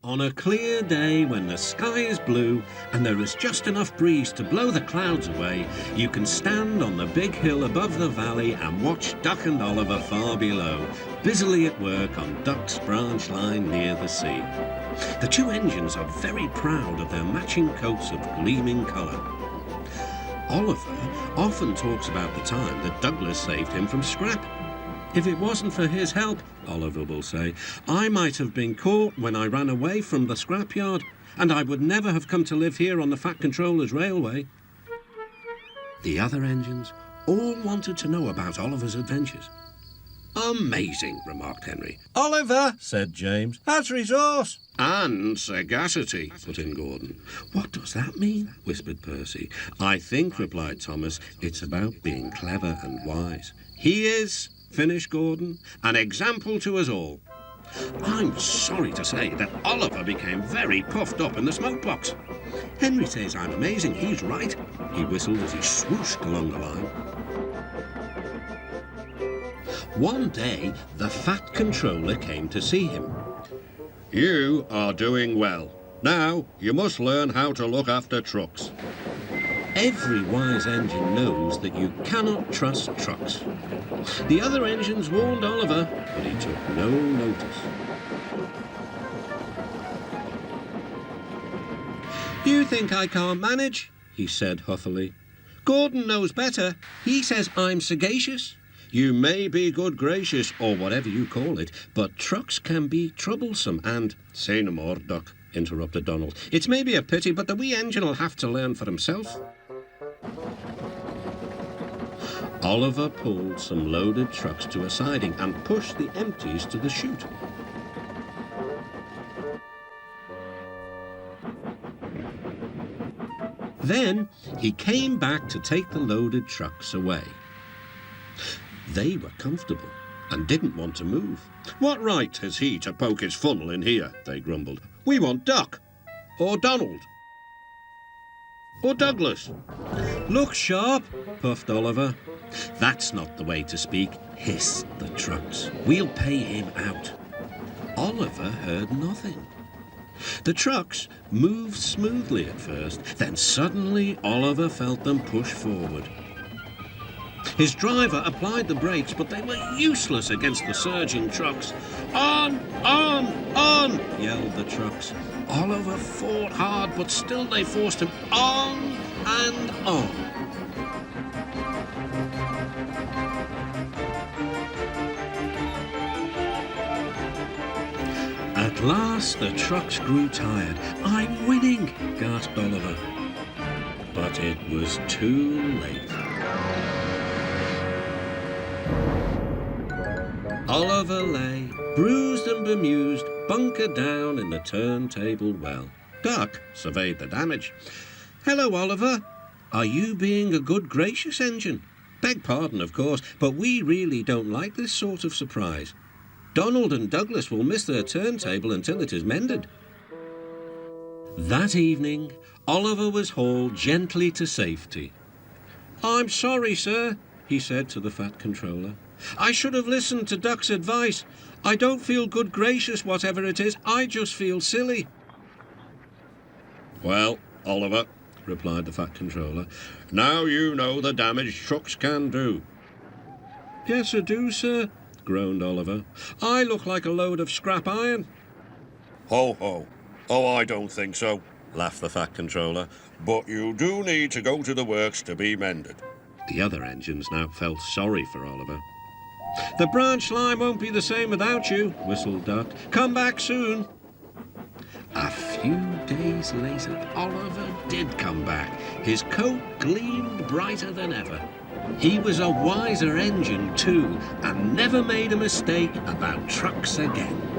on a clear day when the sky is blue and there is just enough breeze to blow the clouds away, you can stand on the big hill above the valley and watch Duck and Oliver far below, busily at work on Duck's branch line near the sea. The two engines are very proud of their matching coats of gleaming colour. Oliver often talks about the time that Douglas saved him from scrap. If it wasn't for his help, Oliver will say, I might have been caught when I ran away from the scrapyard, and I would never have come to live here on the Fat Controller's railway. The other engines all wanted to know about Oliver's adventures. Amazing, remarked Henry. Oliver, Said James. that's resource. And sagacity, put in Gordon. What does that mean? Whispered Percy. I think, replied Thomas, it's about being clever and wise. He is, finished Gordon, an example to us all. I'm sorry to say that Oliver became very puffed up in the smoke box. Henry says I'm amazing. He's right. He whistled as he swooshed along the line. One day, the Fat Controller came to see him. You are doing well. Now, you must learn how to look after trucks. Every wise engine knows that you cannot trust trucks. The other engines warned Oliver, but he took no notice. You think I can't manage? He said huffily. Gordon knows better. He says I'm sagacious. You may be good gracious, or whatever you call it, but trucks can be troublesome and... Say no more, Duck, interrupted Donald. It's maybe a pity, but the wee engine will have to learn for himself. Oliver pulled some loaded trucks to a siding and pushed the empties to the chute. Then he came back to take the loaded trucks away. They were comfortable and didn't want to move. What right has he to poke his funnel in here? They grumbled. We want Duck, or Donald, or Douglas. Look sharp, puffed Oliver. That's not the way to speak, hissed the trucks. We'll pay him out. Oliver heard nothing. The trucks moved smoothly at first, then suddenly Oliver felt them push forward. His driver applied the brakes, but they were useless against the surging trucks. On, yelled the trucks. Oliver fought hard, but still they forced him on and on. At last the trucks grew tired. I'm winning, gasped Oliver. But it was too late. Oliver lay, bruised and bemused, bunkered down in the turntable well. Duck surveyed the damage. Hello, Oliver. Are you being a good gracious engine? Beg pardon, of course, but we really don't like this sort of surprise. Donald and Douglas will miss their turntable until it is mended. That evening, Oliver was hauled gently to safety. I'm sorry, sir, he said to the Fat Controller. I should have listened to Duck's advice. I don't feel good gracious, whatever it is. I just feel silly. Well, Oliver, replied the Fat Controller, now you know the damage trucks can do. Yes, I do, sir, groaned Oliver. I look like a load of scrap iron. Ho, ho. Oh, I don't think so, laughed the Fat Controller. But you do need to go to the works to be mended. The other engines now felt sorry for Oliver. The branch line won't be the same without you, whistled Duck. Come back soon. A few days later, Oliver did come back. His coat gleamed brighter than ever. He was a wiser engine, too, and never made a mistake about trucks again.